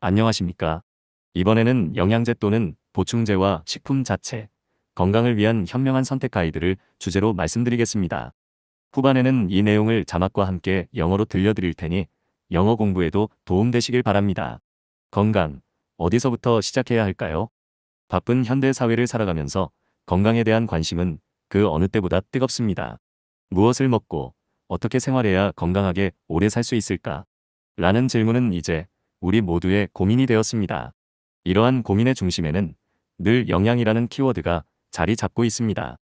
안녕하십니까? 이번에는 영양제 또는 보충제와 식품 자체, 건강을 위한 현명한 선택 가이드를 주제로 말씀드리겠습니다. 후반에는 이 내용을 자막과 함께 영어로 들려드릴 테니 영어 공부에도 도움되시길 바랍니다. 건강, 어디서부터 시작해야 할까요? 바쁜 현대 사회를 살아가면서 건강에 대한 관심은 그 어느 때보다 뜨겁습니다. 무엇을 먹고 어떻게 생활해야 건강하게 오래 살 수 있을까? 라는 질문은 이제 우리 모두의 고민이 되었습니다. 이러한 고민의 중심에는 늘 영양이라는 키워드가 자리 잡고 있습니다.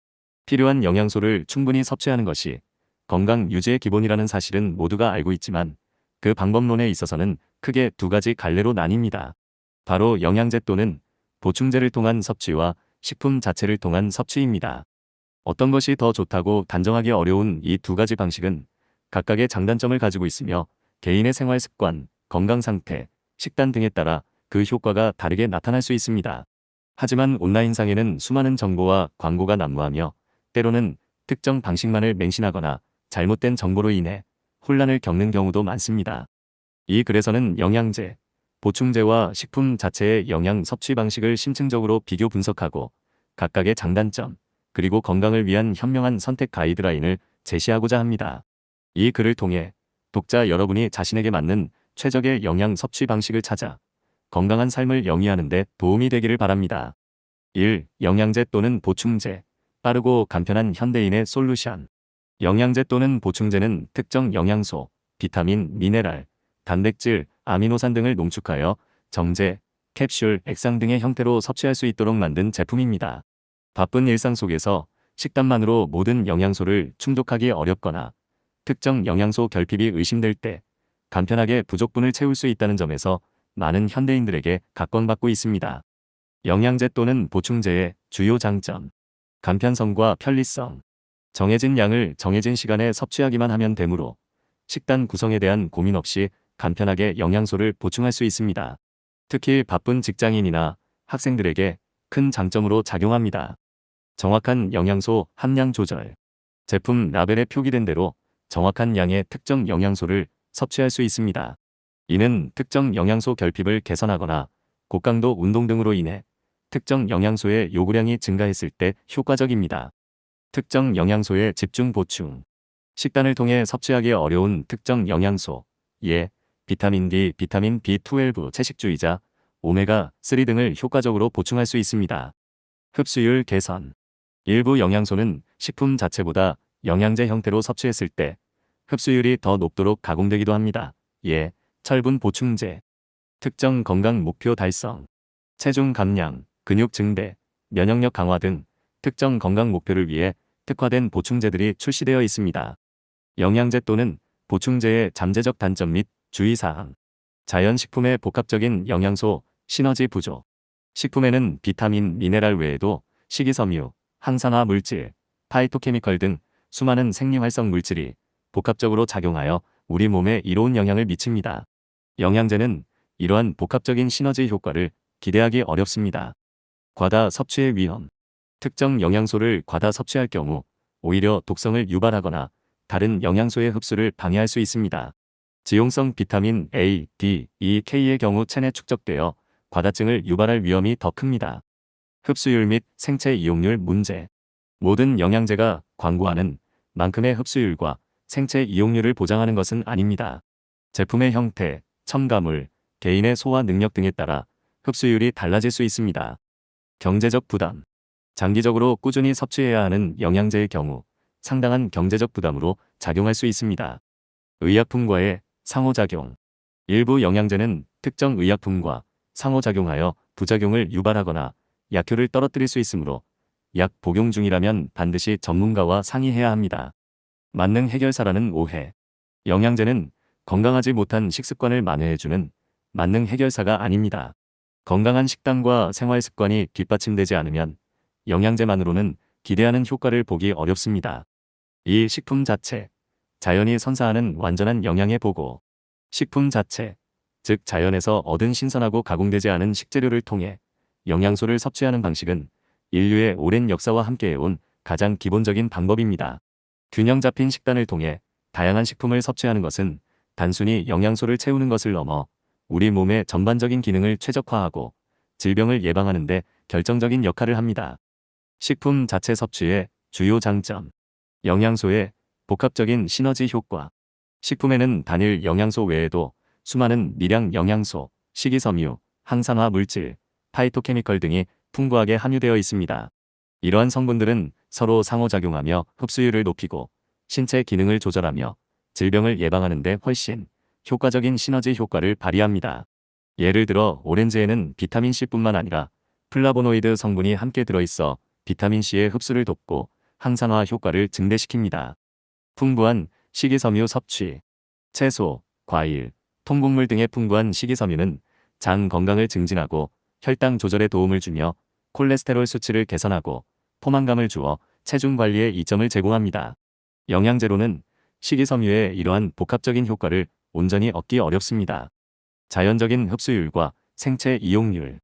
필요한 영양소를 충분히 섭취하는 것이 건강 유지의 기본이라는 사실은 모두가 알고 있지만 그 방법론에 있어서는 크게 두 가지 갈래로 나뉩니다. 바로 영양제 또는 보충제를 통한 섭취와 식품 자체를 통한 섭취입니다. 어떤 것이 더 좋다고 단정하기 어려운 이 두 가지 방식은 각각의 장단점을 가지고 있으며 개인의 생활 습관, 건강 상태, 식단 등에 따라 그 효과가 다르게 나타날 수 있습니다. 하지만 온라인상에는 수많은 정보와 광고가 난무하며 때로는 특정 방식만을 맹신하거나 잘못된 정보로 인해 혼란을 겪는 경우도 많습니다. 이 글에서는 영양제, 보충제와 식품 자체의 영양 섭취 방식을 심층적으로 비교 분석하고 각각의 장단점, 그리고 건강을 위한 현명한 선택 가이드라인을 제시하고자 합니다. 이 글을 통해 독자 여러분이 자신에게 맞는 최적의 영양 섭취 방식을 찾아 건강한 삶을 영위하는 데 도움이 되기를 바랍니다. 1. 영양제 또는 보충제. 빠르고 간편한 현대인의 솔루션. 영양제 또는 보충제는 특정 영양소, 비타민, 미네랄, 단백질, 아미노산 등을 농축하여 정제, 캡슐, 액상 등의 형태로 섭취할 수 있도록 만든 제품입니다. 바쁜 일상 속에서 식단만으로 모든 영양소를 충족하기 어렵거나 특정 영양소 결핍이 의심될 때 간편하게 부족분을 채울 수 있다는 점에서 많은 현대인들에게 각광받고 있습니다. 영양제 또는 보충제의 주요 장점. 간편성과 편리성. 정해진 양을 정해진 시간에 섭취하기만 하면 되므로 식단 구성에 대한 고민 없이 간편하게 영양소를 보충할 수 있습니다. 특히 바쁜 직장인이나 학생들에게 큰 장점으로 작용합니다. 정확한 영양소 함량 조절. 제품 라벨에 표기된 대로 정확한 양의 특정 영양소를 섭취할 수 있습니다. 이는 특정 영양소 결핍을 개선하거나 고강도 운동 등으로 인해 특정 영양소의 요구량이 증가했을 때 효과적입니다. 특정 영양소의 집중 보충. 식단을 통해 섭취하기 어려운 특정 영양소, 예, 비타민 D, 비타민 B12, 채식주의자, 오메가3 등을 효과적으로 보충할 수 있습니다. 흡수율 개선. 일부 영양소는 식품 자체보다 영양제 형태로 섭취했을 때 흡수율이 더 높도록 가공되기도 합니다. 예, 철분 보충제. 특정 건강 목표 달성. 체중 감량, 근육 증대, 면역력 강화 등 특정 건강 목표를 위해 특화된 보충제들이 출시되어 있습니다. 영양제 또는 보충제의 잠재적 단점 및 주의사항. 자연식품의 복합적인 영양소, 시너지 부족. 식품에는 비타민, 미네랄 외에도 식이섬유, 항산화 물질, 파이토케미컬 등 수많은 생리활성 물질이 복합적으로 작용하여 우리 몸에 이로운 영향을 미칩니다. 영양제는 이러한 복합적인 시너지 효과를 기대하기 어렵습니다. 과다 섭취의 위험. 특정 영양소를 과다 섭취할 경우 오히려 독성을 유발하거나 다른 영양소의 흡수를 방해할 수 있습니다. 지용성 비타민 A, D, E, K의 경우 체내 축적되어 과다증을 유발할 위험이 더 큽니다. 흡수율 및 생체 이용률 문제. 모든 영양제가 광고하는 만큼의 흡수율과 생체 이용률을 보장하는 것은 아닙니다. 제품의 형태, 첨가물, 개인의 소화 능력 등에 따라 흡수율이 달라질 수 있습니다. 경제적 부담. 장기적으로 꾸준히 섭취해야 하는 영양제의 경우 상당한 경제적 부담으로 작용할 수 있습니다. 의약품과의 상호작용. 일부 영양제는 특정 의약품과 상호작용하여 부작용을 유발하거나 약효를 떨어뜨릴 수 있으므로 약 복용 중이라면 반드시 전문가와 상의해야 합니다. 만능 해결사라는 오해. 영양제는 건강하지 못한 식습관을 만회해주는 만능 해결사가 아닙니다. 건강한 식단과 생활 습관이 뒷받침되지 않으면 영양제만으로는 기대하는 효과를 보기 어렵습니다. 이 식품 자체. 자연이 선사하는 완전한 영양의 보고. 식품 자체, 즉 자연에서 얻은 신선하고 가공되지 않은 식재료를 통해 영양소를 섭취하는 방식은 인류의 오랜 역사와 함께해온 가장 기본적인 방법입니다. 균형 잡힌 식단을 통해 다양한 식품을 섭취하는 것은 단순히 영양소를 채우는 것을 넘어 우리 몸의 전반적인 기능을 최적화하고 질병을 예방하는 데 결정적인 역할을 합니다. 식품 자체 섭취의 주요 장점. 영양소의 복합적인 시너지 효과. 식품에는 단일 영양소 외에도 수많은 미량 영양소, 식이섬유, 항산화 물질, 파이토케미컬 등이 풍부하게 함유되어 있습니다. 이러한 성분들은 서로 상호작용하며 흡수율을 높이고 신체 기능을 조절하며 질병을 예방하는 데 훨씬 효과적인 시너지 효과를 발휘합니다. 예를 들어 오렌지에는 비타민C뿐만 아니라 플라보노이드 성분이 함께 들어있어 비타민C의 흡수를 돕고 항산화 효과를 증대시킵니다. 풍부한 식이섬유 섭취. 채소, 과일, 통곡물 등의 풍부한 식이섬유는 장 건강을 증진하고 혈당 조절에 도움을 주며 콜레스테롤 수치를 개선하고 포만감을 주어 체중 관리에 이점을 제공합니다. 영양제로는 식이섬유의 이러한 복합적인 효과를 온전히 얻기 어렵습니다. 자연적인 흡수율과 생체 이용률.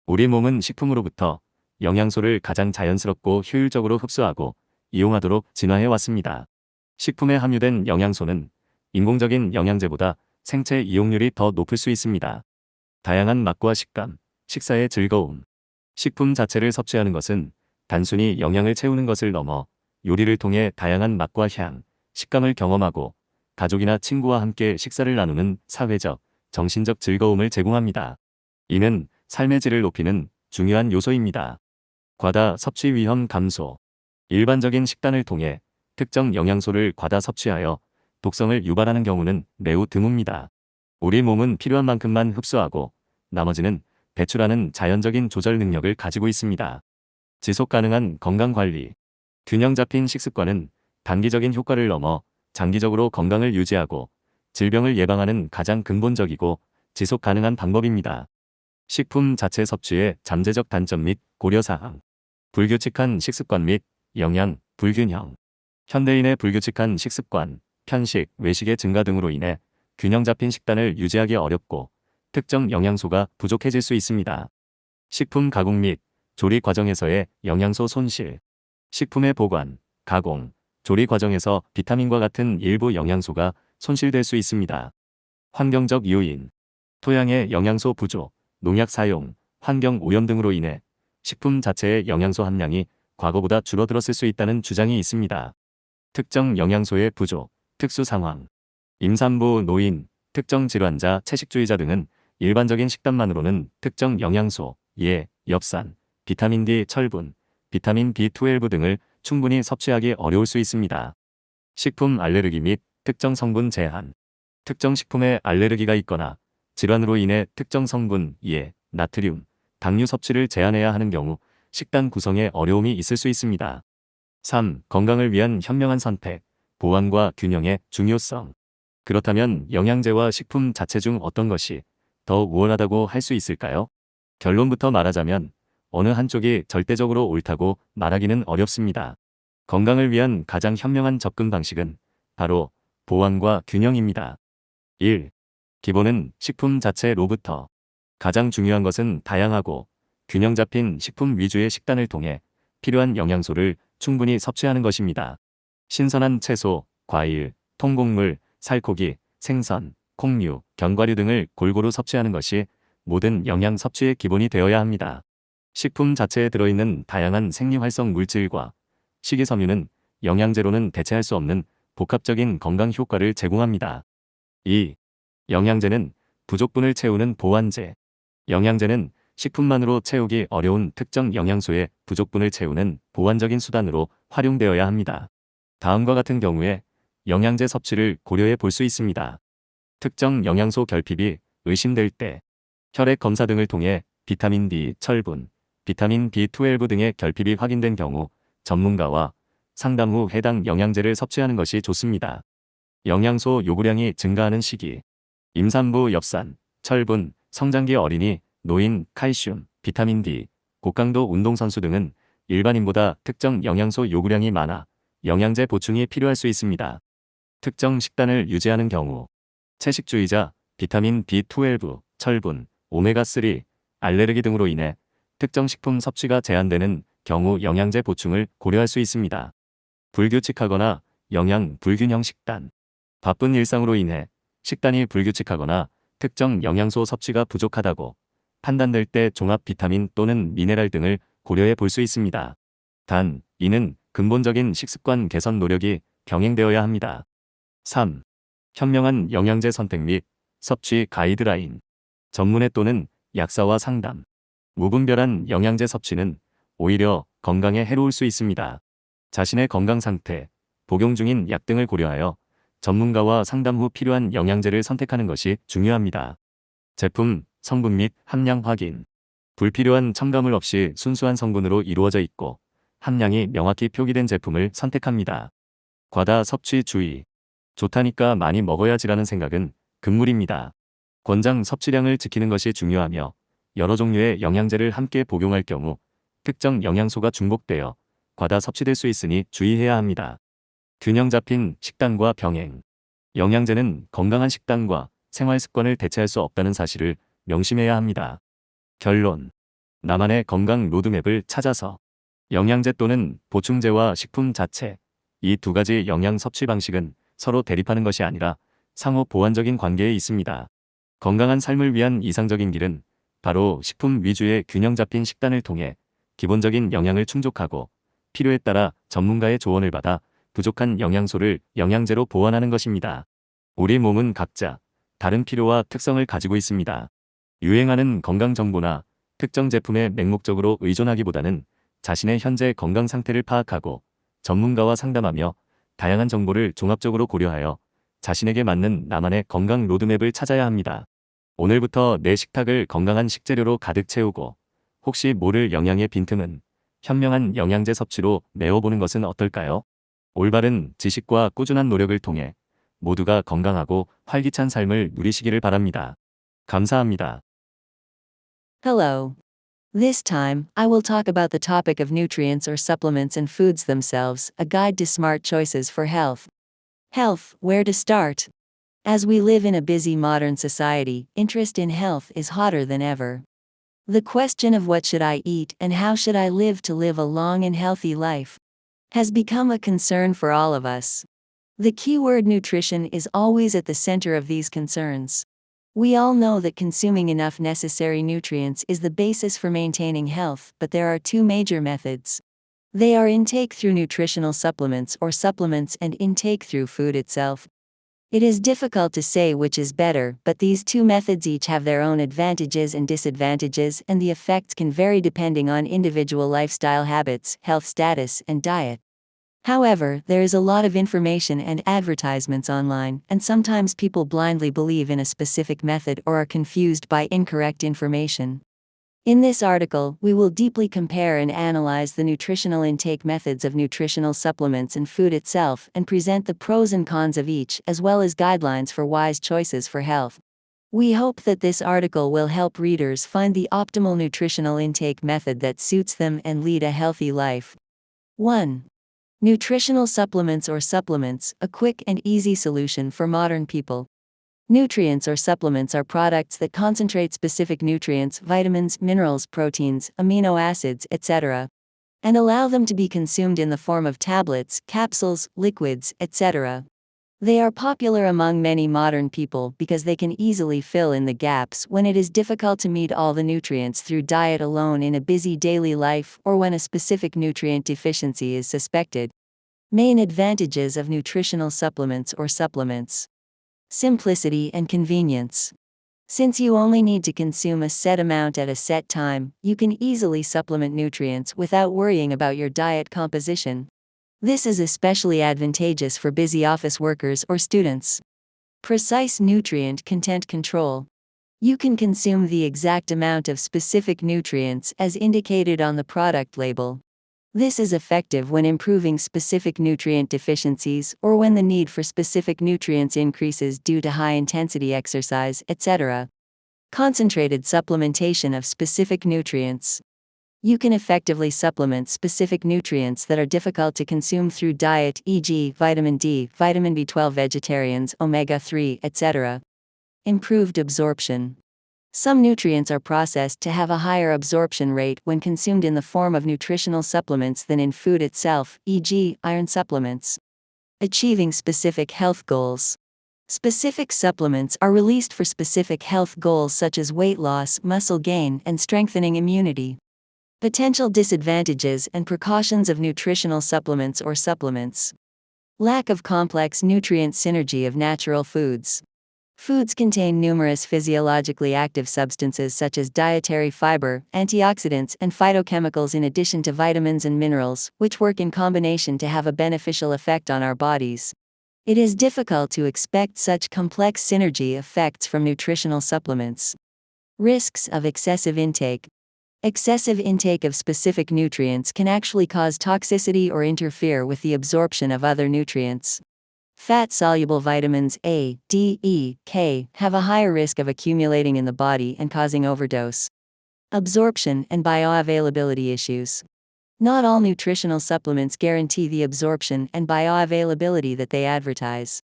우리 몸은 식품으로부터 영양소를 가장 자연스럽고 효율적으로 흡수하고 이용하도록 진화해 왔습니다. 식품에 함유된 영양소는 인공적인 영양제보다 생체 이용률이 더 높을 수 있습니다. 다양한 맛과 식감, 식사의 즐거움. 식품 자체를 섭취하는 것은 단순히 영양을 채우는 것을 넘어 요리를 통해 다양한 맛과 향, 식감을 경험하고 가족이나 친구와 함께 식사를 나누는 사회적, 정신적 즐거움을 제공합니다. 이는 삶의 질을 높이는 중요한 요소입니다. 과다 섭취 위험 감소. 일반적인 식단을 통해 특정 영양소를 과다 섭취하여 독성을 유발하는 경우는 매우 드뭅니다. 우리 몸은 필요한 만큼만 흡수하고 나머지는 배출하는 자연적인 조절 능력을 가지고 있습니다. 지속 가능한 건강관리. 균형 잡힌 식습관은 단기적인 효과를 넘어 장기적으로 건강을 유지하고 질병을 예방하는 가장 근본적이고 지속 가능한 방법입니다. 식품 자체 섭취의 잠재적 단점 및 고려사항. 불규칙한 식습관 및 영양 불균형. 현대인의 불규칙한 식습관, 편식, 외식의 증가 등으로 인해 균형 잡힌 식단을 유지하기 어렵고 특정 영양소가 부족해질 수 있습니다. 식품 가공 및 조리 과정에서의 영양소 손실. 식품의 보관, 가공, 조리 과정에서 비타민과 같은 일부 영양소가 손실될 수 있습니다. 환경적 요인. 토양의 영양소 부족, 농약 사용, 환경 오염 등으로 인해 식품 자체의 영양소 함량이 과거보다 줄어들었을 수 있다는 주장이 있습니다. 특정 영양소의 부족, 특수 상황. 임산부, 노인, 특정 질환자, 채식주의자 등은 일반적인 식단만으로는 특정 영양소, 예, 엽산, 비타민 D, 철분, 비타민 B12 등을 충분히 섭취하기 어려울 수 있습니다. 식품 알레르기 및 특정 성분 제한. 특정 식품에 알레르기가 있거나 질환으로 인해 특정 성분, 예, 나트륨, 당류 섭취를 제한해야 하는 경우 식단 구성에 어려움이 있을 수 있습니다. 3. 건강을 위한 현명한 선택, 보완과 균형의 중요성. 그렇다면 영양제와 식품 자체 중 어떤 것이 더 우월하다고 할 수 있을까요? 결론부터 말하자면 어느 한쪽이 절대적으로 옳다고 말하기는 어렵습니다. 건강을 위한 가장 현명한 접근 방식은 바로 보완과 균형입니다. 1. 기본은 식품 자체로부터. 가장 중요한 것은 다양하고 균형 잡힌 식품 위주의 식단을 통해 필요한 영양소를 충분히 섭취하는 것입니다. 신선한 채소, 과일, 통곡물, 살코기, 생선, 콩류, 견과류 등을 골고루 섭취하는 것이 모든 영양 섭취의 기본이 되어야 합니다. 식품 자체에 들어있는 다양한 생리활성 물질과 식이섬유는 영양제로는 대체할 수 없는 복합적인 건강 효과를 제공합니다. 2. 영양제는 부족분을 채우는 보완제. 영양제는 식품만으로 채우기 어려운 특정 영양소의 부족분을 채우는 보완적인 수단으로 활용되어야 합니다. 다음과 같은 경우에 영양제 섭취를 고려해 볼 수 있습니다. 특정 영양소 결핍이 의심될 때, 혈액 검사 등을 통해 비타민 D, 철분, 비타민 B12 등의 결핍이 확인된 경우 전문가와 상담 후 해당 영양제를 섭취하는 것이 좋습니다. 영양소 요구량이 증가하는 시기. 임산부 엽산, 철분, 성장기 어린이, 노인, 칼슘, 비타민 D, 고강도 운동선수 등은 일반인보다 특정 영양소 요구량이 많아 영양제 보충이 필요할 수 있습니다. 특정 식단을 유지하는 경우. 채식주의자, 비타민 B12, 철분, 오메가3, 알레르기 등으로 인해 특정 식품 섭취가 제한되는 경우 영양제 보충을 고려할 수 있습니다. 불규칙하거나 영양 불균형 식단. 바쁜 일상으로 인해 식단이 불규칙하거나 특정 영양소 섭취가 부족하다고 판단될 때 종합 비타민 또는 미네랄 등을 고려해 볼 수 있습니다. 단, 이는 근본적인 식습관 개선 노력이 병행되어야 합니다. 3. 현명한 영양제 선택 및 섭취 가이드라인. 전문의 또는 약사와 상담. 무분별한 영양제 섭취는 오히려 건강에 해로울 수 있습니다. 자신의 건강 상태, 복용 중인 약 등을 고려하여 전문가와 상담 후 필요한 영양제를 선택하는 것이 중요합니다. 제품, 성분 및 함량 확인. 불필요한 첨가물 없이 순수한 성분으로 이루어져 있고 함량이 명확히 표기된 제품을 선택합니다. 과다 섭취 주의. 좋다니까 많이 먹어야지라는 생각은 금물입니다. 권장 섭취량을 지키는 것이 중요하며 여러 종류의 영양제를 함께 복용할 경우 특정 영양소가 중복되어 과다 섭취될 수 있으니 주의해야 합니다. 균형 잡힌 식단과 병행. 영양제는 건강한 식단과 생활 습관을 대체할 수 없다는 사실을 명심해야 합니다. 결론. 나만의 건강 로드맵을 찾아서. 영양제 또는 보충제와 식품 자체, 이 두 가지 영양 섭취 방식은 서로 대립하는 것이 아니라 상호 보완적인 관계에 있습니다. 건강한 삶을 위한 이상적인 길은 바로 식품 위주의 균형 잡힌 식단을 통해 기본적인 영양을 충족하고 필요에 따라 전문가의 조언을 받아 부족한 영양소를 영양제로 보완하는 것입니다. 우리 몸은 각자 다른 필요와 특성을 가지고 있습니다. 유행하는 건강 정보나 특정 제품에 맹목적으로 의존하기보다는 자신의 현재 건강 상태를 파악하고 전문가와 상담하며 다양한 정보를 종합적으로 고려하여 자신에게 맞는 나만의 건강 로드맵을 찾아야 합니다. 오늘부터 내 식탁을 건강한 식재료로 가득 채우고 혹시 모를 영양의 빈틈은 현명한 영양제 섭취로 메워보는 것은 어떨까요? 올바른 지식과 꾸준한 노력을 통해 모두가 건강하고 활기찬 삶을 누리시기를 바랍니다. 감사합니다. Hello. This time, I will talk about the topic of nutrients or supplements and foods themselves, a guide to smart choices for health. Health, where to start? As we live in a busy modern society, interest in health is hotter than ever. The question of what should I eat and how should I live to live a long and healthy life has become a concern for all of us. The keyword nutrition is always at the center of these concerns. We all know that consuming enough necessary nutrients is the basis for maintaining health, but there are two major methods. They are intake through nutritional supplements or supplements and intake through food itself. It is difficult to say which is better, but these two methods each have their own advantages and disadvantages, and the effects can vary depending on individual lifestyle habits, health status, and diet. However, there is a lot of information and advertisements online, and sometimes people blindly believe in a specific method or are confused by incorrect information. In this article, we will deeply compare and analyze the nutritional intake methods of nutritional supplements and food itself, and present the pros and cons of each, as well as guidelines for wise choices for health. We hope that this article will help readers find the optimal nutritional intake method that suits them and lead a healthy life. 1. Nutritional supplements or supplements, a quick and easy solution for modern people. Nutrients or supplements are products that concentrate specific nutrients, vitamins, minerals, proteins, amino acids, etc., and allow them to be consumed in the form of tablets, capsules, liquids, etc. They are popular among many modern people because they can easily fill in the gaps when it is difficult to meet all the nutrients through diet alone in a busy daily life, or when a specific nutrient deficiency is suspected. Main advantages of nutritional supplements or supplements. Simplicity and convenience. Since you only need to consume a set amount at a set time, you can easily supplement nutrients without worrying about your diet composition. This is especially advantageous for busy office workers or students. Precise nutrient content control. You can consume the exact amount of specific nutrients as indicated on the product label. This is effective when improving specific nutrient deficiencies or when the need for specific nutrients increases due to high-intensity exercise, etc. Concentrated supplementation of specific nutrients. You can effectively supplement specific nutrients that are difficult to consume through diet, e.g., vitamin D, vitamin B12, vegetarians, omega-3, etc. Improved absorption. Some nutrients are processed to have a higher absorption rate when consumed in the form of nutritional supplements than in food itself, e.g., iron supplements. Achieving specific health goals. Specific supplements are released for specific health goals such as weight loss, muscle gain, and strengthening immunity. Potential disadvantages and precautions of nutritional supplements or supplements. Lack of complex nutrient synergy of natural foods. Foods contain numerous physiologically active substances such as dietary fiber, antioxidants, and phytochemicals in addition to vitamins and minerals, which work in combination to have a beneficial effect on our bodies. It is difficult to expect such complex synergy effects from nutritional supplements. Risks of excessive intake. Excessive intake of specific nutrients can actually cause toxicity or interfere with the absorption of other nutrients. Fat-soluble vitamins A, D, E, K have a higher risk of accumulating in the body and causing overdose. Absorption and bioavailability issues. Not all nutritional supplements guarantee the absorption and bioavailability that they advertise.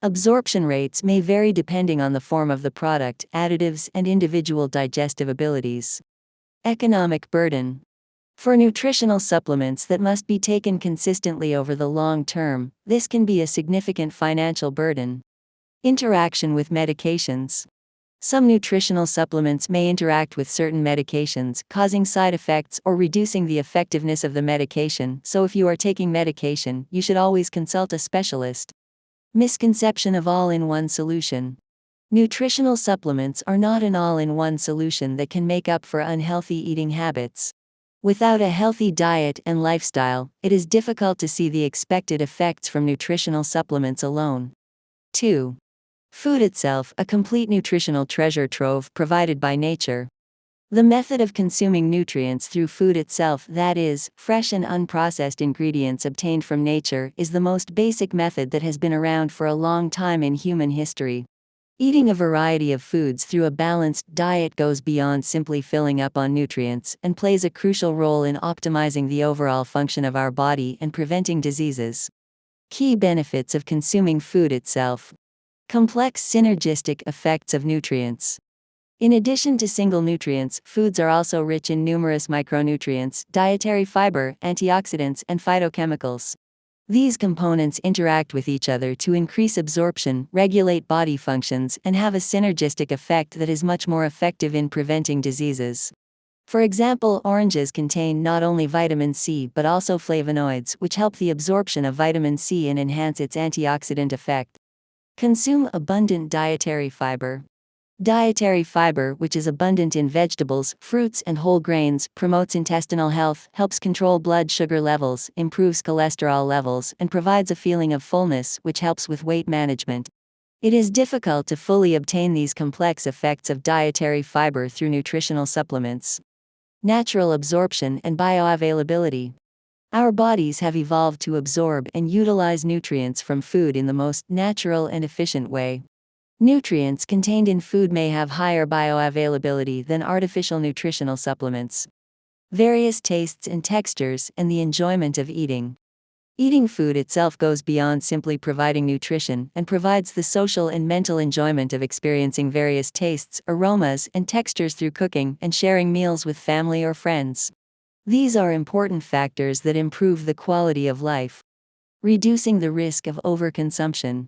Absorption rates may vary depending on the form of the product, additives, and individual digestive abilities. Economic burden. For nutritional supplements that must be taken consistently over the long term, this can be a significant financial burden. Interaction with medications. Some nutritional supplements may interact with certain medications, causing side effects or reducing the effectiveness of the medication, so if you are taking medication, you should always consult a specialist. Misconception of all-in-one solution. Nutritional supplements are not an all-in-one solution that can make up for unhealthy eating habits. Without a healthy diet and lifestyle, it is difficult to see the expected effects from nutritional supplements alone. 2. Food itself, a complete nutritional treasure trove provided by nature. The method of consuming nutrients through food itself, that is, fresh and unprocessed ingredients obtained from nature, is the most basic method that has been around for a long time in human history. Eating a variety of foods through a balanced diet goes beyond simply filling up on nutrients and plays a crucial role in optimizing the overall function of our body and preventing diseases. Key benefits of consuming food itself. Complex synergistic effects of nutrients. In addition to single nutrients, foods are also rich in numerous micronutrients, dietary fiber, antioxidants, and phytochemicals. These components interact with each other to increase absorption, regulate body functions, and have a synergistic effect that is much more effective in preventing diseases. For example, oranges contain not only vitamin C but also flavonoids, which help the absorption of vitamin C and enhance its antioxidant effect. Consume abundant dietary fiber. Dietary fiber, which is abundant in vegetables, fruits, and whole grains, promotes intestinal health, helps control blood sugar levels, improves cholesterol levels, and provides a feeling of fullness, which helps with weight management. It is difficult to fully obtain these complex effects of dietary fiber through nutritional supplements. Natural absorption and bioavailability. Our bodies have evolved to absorb and utilize nutrients from food in the most natural and efficient way. Nutrients contained in food may have higher bioavailability than artificial nutritional supplements. Various tastes and textures, and the enjoyment of eating. Eating food itself goes beyond simply providing nutrition and provides the social and mental enjoyment of experiencing various tastes, aromas, and textures through cooking and sharing meals with family or friends. These are important factors that improve the quality of life. Reducing the risk of overconsumption.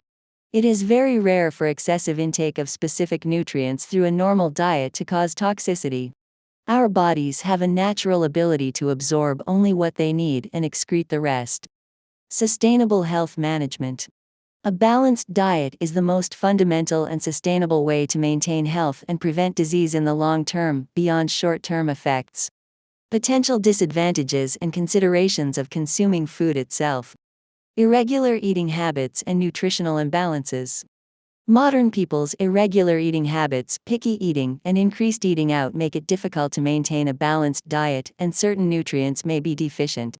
It is very rare for excessive intake of specific nutrients through a normal diet to cause toxicity. Our bodies have a natural ability to absorb only what they need and excrete the rest. Sustainable health management. A balanced diet is the most fundamental and sustainable way to maintain health and prevent disease in the long term, beyond short-term effects. Potential disadvantages and considerations of consuming food itself. Irregular eating habits and nutritional imbalances. Modern people's irregular eating habits, picky eating, and increased eating out make it difficult to maintain a balanced diet, and certain nutrients may be deficient.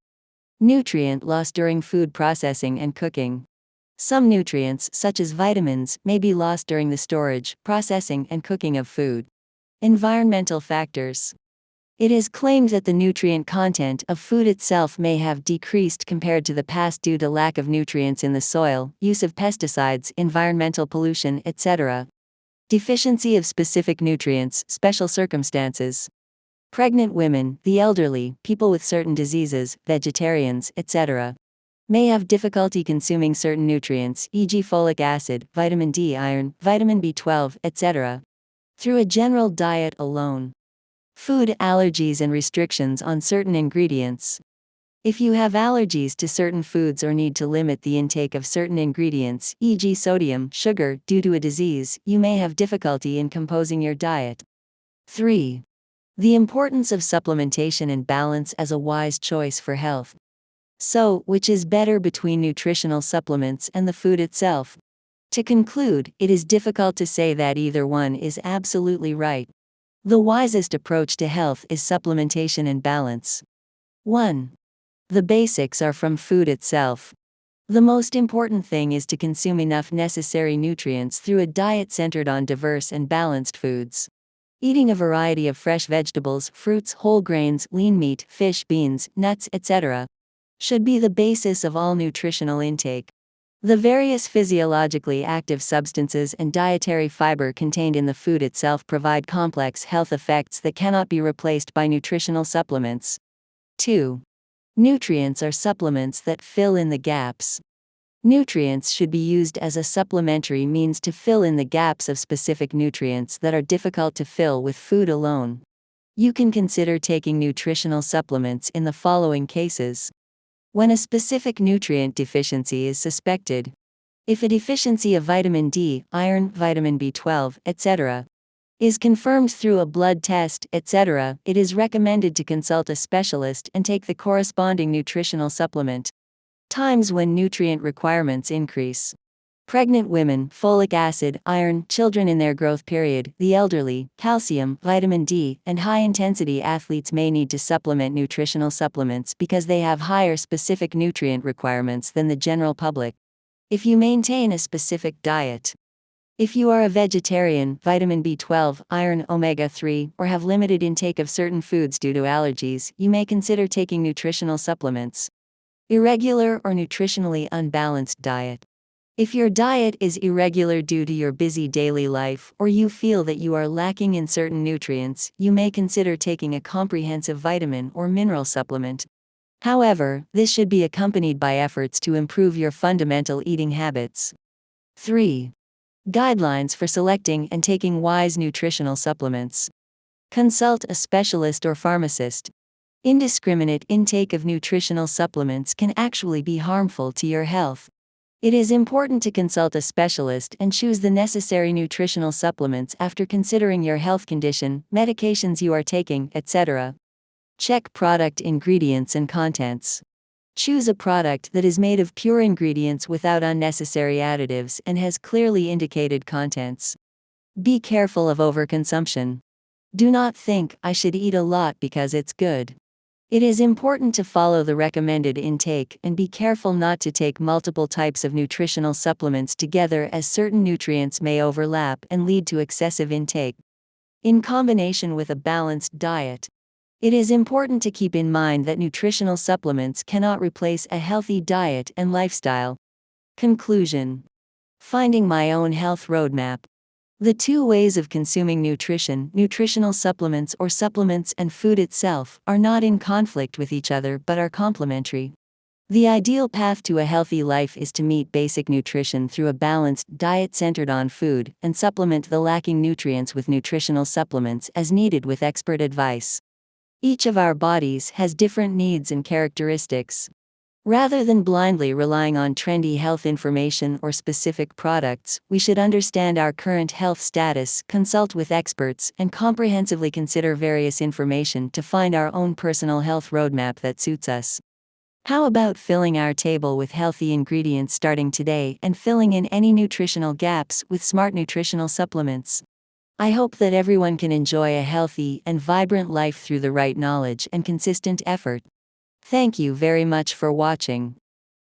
Nutrient loss during food processing and cooking. Some nutrients, such as vitamins, may be lost during the storage, processing, and cooking of food. Environmental factors. It is claimed that the nutrient content of food itself may have decreased compared to the past due to lack of nutrients in the soil, use of pesticides, environmental pollution, etc. Deficiency of specific nutrients, special circumstances. Pregnant women, the elderly, people with certain diseases, vegetarians, etc. may have difficulty consuming certain nutrients, e.g., folic acid, vitamin D, iron, vitamin B12, etc., through a general diet alone. Food allergies and restrictions on certain ingredients. If you have allergies to certain foods or need to limit the intake of certain ingredients, e.g., sodium, sugar, due to a disease, you may have difficulty in composing your diet. 3. The importance of supplementation and balance as a wise choice for health. So, which is better between nutritional supplements and the food itself? To conclude, it is difficult to say that either one is absolutely right. The wisest approach to health is supplementation and balance. 1. The basics are from food itself. The most important thing is to consume enough necessary nutrients through a diet centered on diverse and balanced foods. Eating a variety of fresh vegetables, fruits, whole grains, lean meat, fish, beans, nuts, etc., should be the basis of all nutritional intake. The various physiologically active substances and dietary fiber contained in the food itself provide complex health effects that cannot be replaced by nutritional supplements. 2. Nutrients are supplements that fill in the gaps. Nutrients should be used as a supplementary means to fill in the gaps of specific nutrients that are difficult to fill with food alone. You can consider taking nutritional supplements in the following cases. When a specific nutrient deficiency is suspected. If a deficiency of vitamin D, iron, vitamin B12, etc., is confirmed through a blood test, etc., it is recommended to consult a specialist and take the corresponding nutritional supplement. Times when nutrient requirements increase. Pregnant women, folic acid, iron, children in their growth period, the elderly, calcium, vitamin D, and high-intensity athletes may need to supplement nutritional supplements because they have higher specific nutrient requirements than the general public. If you maintain a specific diet. If you are a vegetarian, vitamin B12, iron, omega-3, or have limited intake of certain foods due to allergies, you may consider taking nutritional supplements. Irregular or nutritionally unbalanced diet. If your diet is irregular due to your busy daily life or you feel that you are lacking in certain nutrients, you may consider taking a comprehensive vitamin or mineral supplement. However, this should be accompanied by efforts to improve your fundamental eating habits. 3. Guidelines for selecting and taking wise nutritional supplements. Consult a specialist or pharmacist. Indiscriminate intake of nutritional supplements can actually be harmful to your health. It is important to consult a specialist and choose the necessary nutritional supplements after considering your health condition, medications you are taking, etc. Check product ingredients and contents. Choose a product that is made of pure ingredients without unnecessary additives and has clearly indicated contents. Be careful of overconsumption. Do not think, I should eat a lot because it's good. It is important to follow the recommended intake and be careful not to take multiple types of nutritional supplements together, as certain nutrients may overlap and lead to excessive intake. In combination with a balanced diet. It is important to keep in mind that nutritional supplements cannot replace a healthy diet and lifestyle. Conclusion. Finding my own health roadmap. The two ways of consuming nutrition, nutritional supplements or supplements, and food itself, are not in conflict with each other but are complementary. The ideal path to a healthy life is to meet basic nutrition through a balanced diet centered on food, and supplement the lacking nutrients with nutritional supplements as needed with expert advice. Each of our bodies has different needs and characteristics. Rather than blindly relying on trendy health information or specific products, we should understand our current health status, consult with experts, and comprehensively consider various information to find our own personal health roadmap that suits us. How about filling our table with healthy ingredients starting today and filling in any nutritional gaps with smart nutritional supplements? I hope that everyone can enjoy a healthy and vibrant life through the right knowledge and consistent effort. Thank you very much for watching.